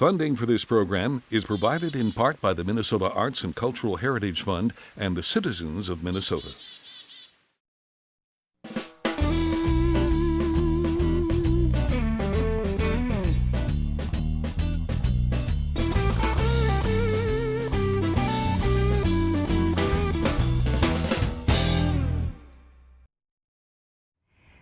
Funding for this program is provided in part by the Minnesota Arts and Cultural Heritage Fund and the citizens of Minnesota.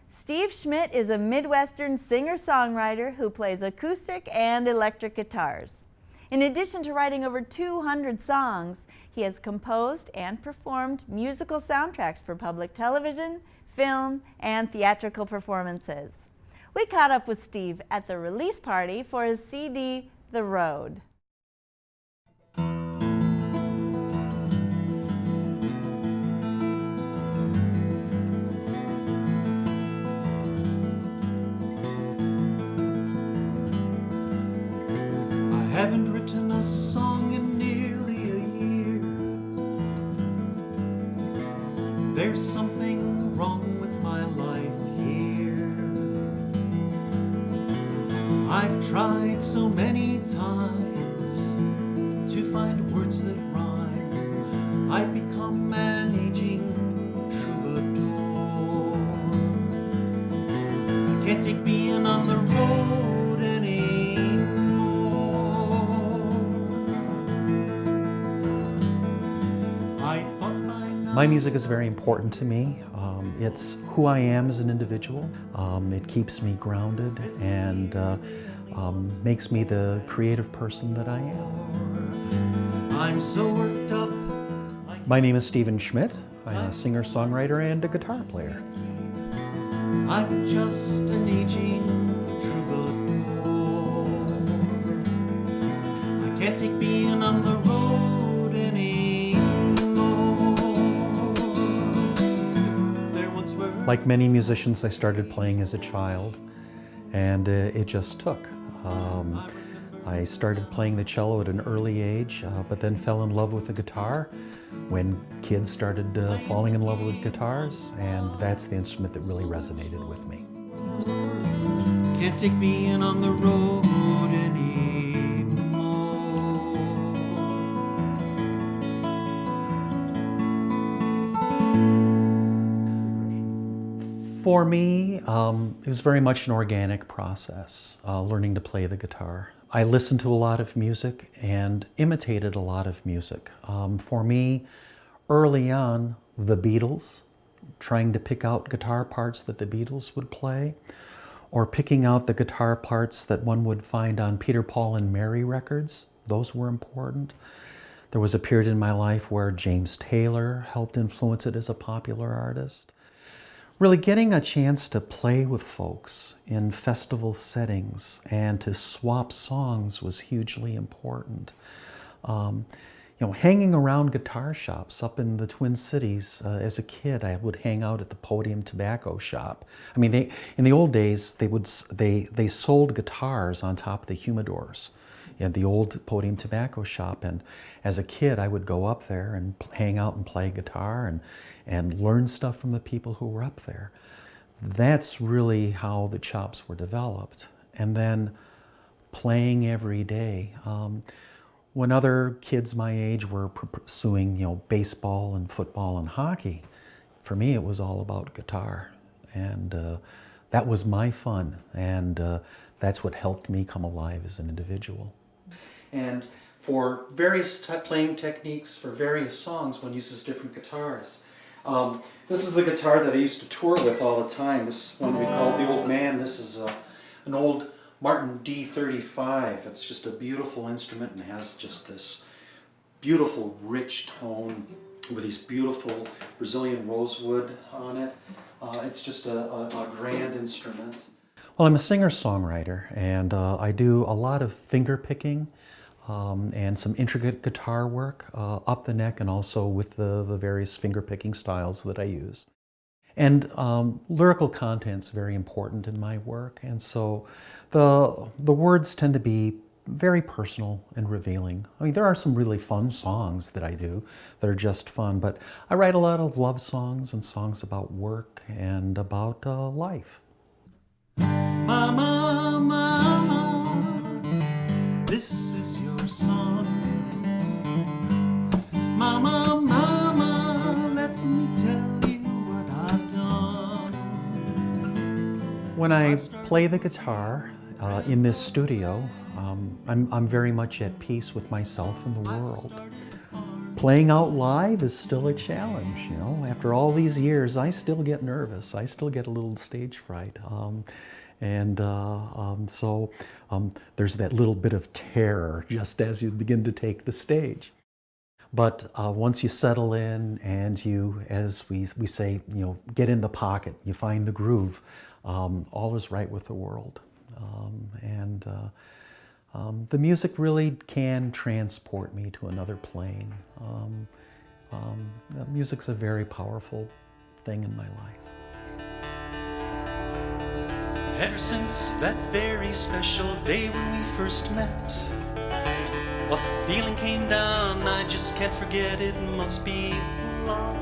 Steve Schmidt is a Midwestern singer-songwriter who plays acoustic and electric guitars. In addition to writing over 200 songs, he has composed and performed musical soundtracks for public television, film, and theatrical performances. We caught up with Steve at the release party for his CD, The Road. I haven't written a song in nearly a year. There's something wrong with my life here. I've tried so many times to find words that rhyme. I've become an aging troubadour. I can't take being on the road anymore. My music is very important to me. It's who I am as an individual. It keeps me grounded and makes me the creative person that I am. I'm so worked up. My name is Stephen Schmidt. I'm a singer-songwriter and a guitar player. I'm just an aging troubadour. I can't take being on the road anymore. Like many musicians, I started playing as a child, and it just took. I started playing the cello at an early age, but then fell in love with the guitar when kids started falling in love with guitars, and that's the instrument that really resonated with me. Can't take being on the road anymore. For me, it was very much an organic process, learning to play the guitar. I listened to a lot of music and imitated a lot of music. For me, early on, the Beatles, trying to pick out guitar parts that the Beatles would play, or picking out the guitar parts that one would find on Peter, Paul and Mary records. Those were important. There was a period in my life where James Taylor helped influence it as a popular artist. Really getting a chance to play with folks in festival settings and to swap songs was hugely important. You know, hanging around guitar shops up in the Twin Cities as a kid, I would hang out at the Podium Tobacco Shop. I mean, in the old days, they sold guitars on top of the humidors at the old Podium Tobacco Shop, and as a kid, I would go up there and hang out and play guitar and learn stuff from the people who were up there. That's really how the chops were developed. And then playing every day. When other kids my age were pursuing, you know, baseball and football and hockey, for me it was all about guitar. And that was my fun, and that's what helped me come alive as an individual. And for various playing techniques, for various songs, one uses different guitars. This is the guitar that I used to tour with all the time. This is one we called the Old Man. This is an old Martin D35. It's just a beautiful instrument and has just this beautiful rich tone with these beautiful Brazilian rosewood on it. It's just a grand instrument. Well, I'm a singer-songwriter, and I do a lot of finger picking and some intricate guitar work up the neck and also with the various finger picking styles that I use. And lyrical content's very important in my work, and so the words tend to be very personal and revealing. I mean, there are some really fun songs that I do that are just fun, but I write a lot of love songs and songs about work and about life. Mama, mama, this is your song. Mama, mama, let me tell you what I've done. When I play the guitar in this studio, I'm very much at peace with myself and the world. Playing out live is still a challenge, you know. After all these years, I still get nervous. I still get a little stage fright. So there's that little bit of terror just as you begin to take the stage. But once you settle in and you, as we say, you know, get in the pocket, you find the groove, all is right with the world. The music really can transport me to another plane. Music's a very powerful thing in my life. Ever since that very special day when we first met, a feeling came down, I just can't forget. It must be love.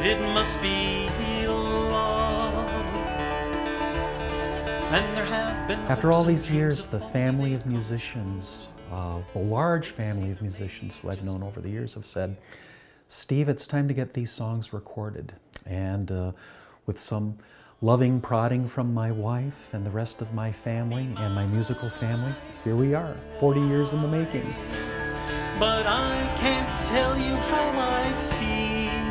It must be love. And there have been After all these years, the family of musicians, the large family of musicians who I've known over the years have said, Steve, it's time to get these songs recorded. And with some loving prodding from my wife and the rest of my family and my musical family, here we are, 40 years in the making. But I can't tell you how I feel,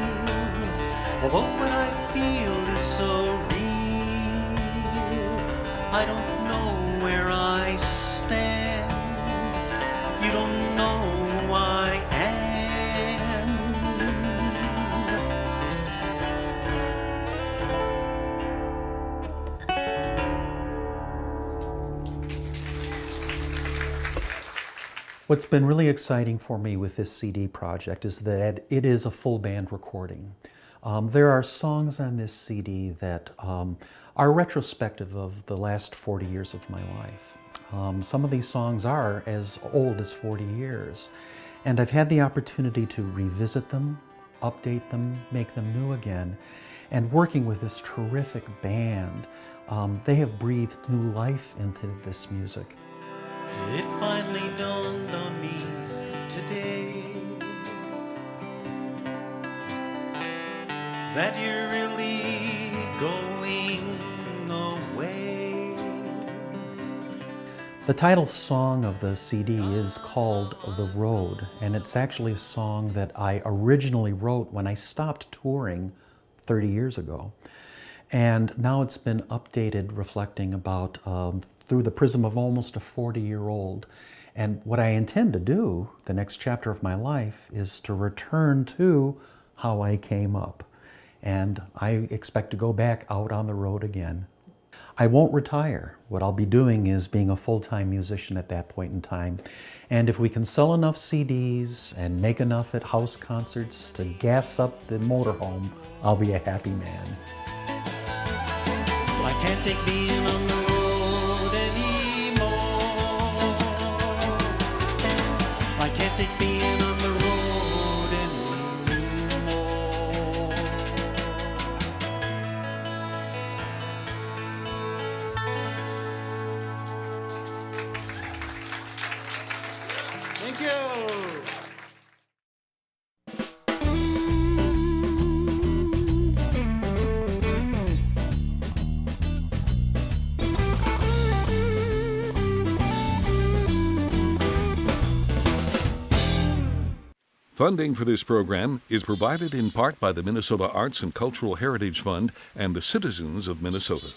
although what I feel is so real. I don't know where I stand, you don't know who I am. What's been really exciting for me with this CD project is that it is a full band recording. There are songs on this CD that are retrospective of the last 40 years of my life. Some of these songs are as old as 40 years. And I've had the opportunity to revisit them, update them, make them new again. And working with this terrific band, they have breathed new life into this music. It finally dawned on me today that you're really going away. The title song of the CD is called The Road, and it's actually a song that I originally wrote when I stopped touring 30 years ago. And now it's been updated, reflecting about through the prism of almost a 40-year-old. And what I intend to do, the next chapter of my life, is to return to how I came up. And I expect to go back out on the road again. I won't retire. What I'll be doing is being a full-time musician at that point in time. And if we can sell enough CDs and make enough at house concerts to gas up the motorhome, I'll be a happy man. I can't take being on the road anymore. I can't take being on the road anymore. Thank you. Funding for this program is provided in part by the Minnesota Arts and Cultural Heritage Fund and the citizens of Minnesota.